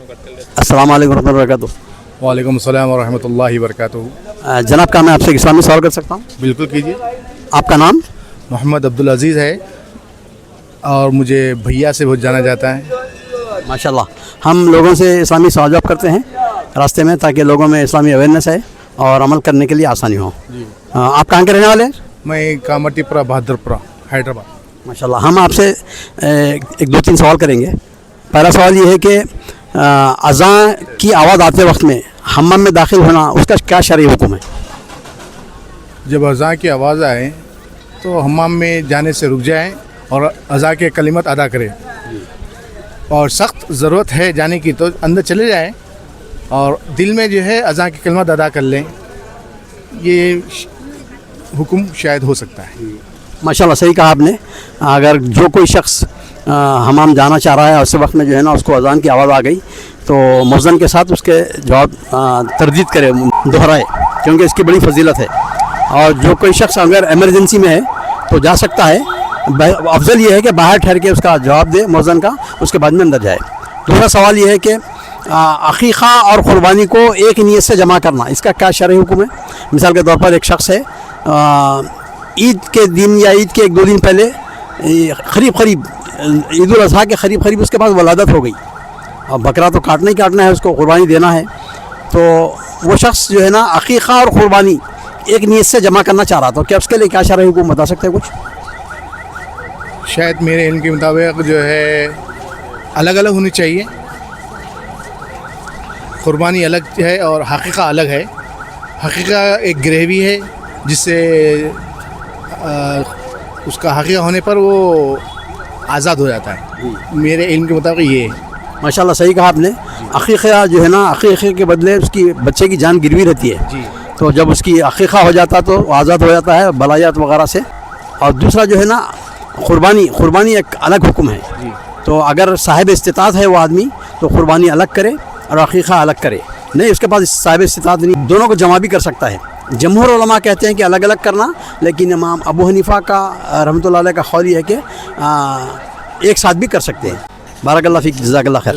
अस्सलाम वालेकुम रहमतुल्लाहि व बरकातुहू। वालेकुम अस्सलाम व रहमतुल्लाहि व बरकातुहू। जनाब का मैं आपसे एक इस्लामी सवाल कर सकता हूँ? बिल्कुल कीजिए। आपका नाम? मोहम्मद अब्दुल अजीज़ है और मुझे भैया से बहुत जाना जाता है। माशाल्लाह, हम लोगों से इस्लामी सवाल जवाब करते हैं रास्ते में, ताकि लोगों में इस्लामी अवेयरनेस है और अमल करने के लिए आसानी हो। आप कहाँ के रहने वाले हैं? मैं कामटीपुरा बहादुरपुरा हैदराबाद। माशाल्लाह, हम आपसे एक दो तीन सवाल करेंगे। पहला सवाल ये है कि अज़ान की आवाज़ आते वक्त में हम्माम में दाखिल होना, उसका क्या शरई हुक्म है? जब अज़ान की आवाज़ आए तो हम्माम में जाने से रुक जाएं और अज़ान के कलिमत अदा करें, और सख्त ज़रूरत है जाने की तो अंदर चले जाएं और दिल में जो है अज़ान की कलिमत अदा कर लें। ये हुक्म शायद हो सकता है। माशाल्लाह, सही कहा आपने। अगर जो कोई शख्स हमाम जाना चाह रहा है, उस वक्त में जो है ना उसको अज़ान की आवाज़ आ गई, तो मुअज़्ज़िन के साथ उसके जवाब तरदीद करे, दोहराए, क्योंकि इसकी बड़ी फजीलत है। और जो कोई शख्स अगर एमरजेंसी में है तो जा सकता है। अफजल ये है कि बाहर ठहर के उसका जवाब दे मुअज़्ज़िन का, उसके बाद में अंदर जाए। दूसरा सवाल ये है कि अक़ीक़ा और क़ुरबानी को एक नीयत से जमा करना, इसका क्या शरई हुक्म है? मिसाल के तौर पर एक शख्स है, ईद के दिन या ईद के एक दो दिन पहले करीब ईद उल अज़हा के करीब उसके पास वलादत हो गई, और बकरा तो काटना ही काटना है, उसको क़ुरबानी देना है। तो वो शख्स जो है ना अक़ीक़ा और क़ुरबानी एक नीयत से जमा करना चाह रहा था, क्या उसके लिए क्या शरई हुक्म बता सकते हैं कुछ? शायद मेरे इल्म के मुताबिक जो है अलग अलग होनी चाहिए। क़ुरबानी अलग है और हक़ीक़ा अलग है। हक़ीक़ा एक ग्रेवी है जिससे उसका हक़ीक़ा होने पर वो आज़ाद हो जाता है। मेरे इल्म के मुताबिक ये है। माशाल्लाह, सही कहा आपने। अक़ीक़ा जो है ना, अक़ीक़े के बदले उसकी बच्चे की जान गिरवी रहती है जी। तो जब उसकी अक़ीक़ा हो जाता तो आज़ाद हो जाता है बलायात वगैरह से। और दूसरा जो है ना क़ुरबानी एक अलग हुक्म है जी। तो अगर साहिब इस्तिताअत है वो आदमी तो क़ुरबानी अलग करे और अक़ीक़ा अलग करे। नहीं, उसके पास साहिब इस्तिताअत नहीं, दोनों को जमा भी कर सकता है। जमहूर उलमा कहते हैं कि अलग अलग करना, लेकिन इमाम अबू हनीफ़ा का रहमतुल्लाह अलैह का ख़ौल है कि एक साथ भी कर सकते हैं। बारकल्लाह फ़ीक, जज़ाकल्लाह खैर।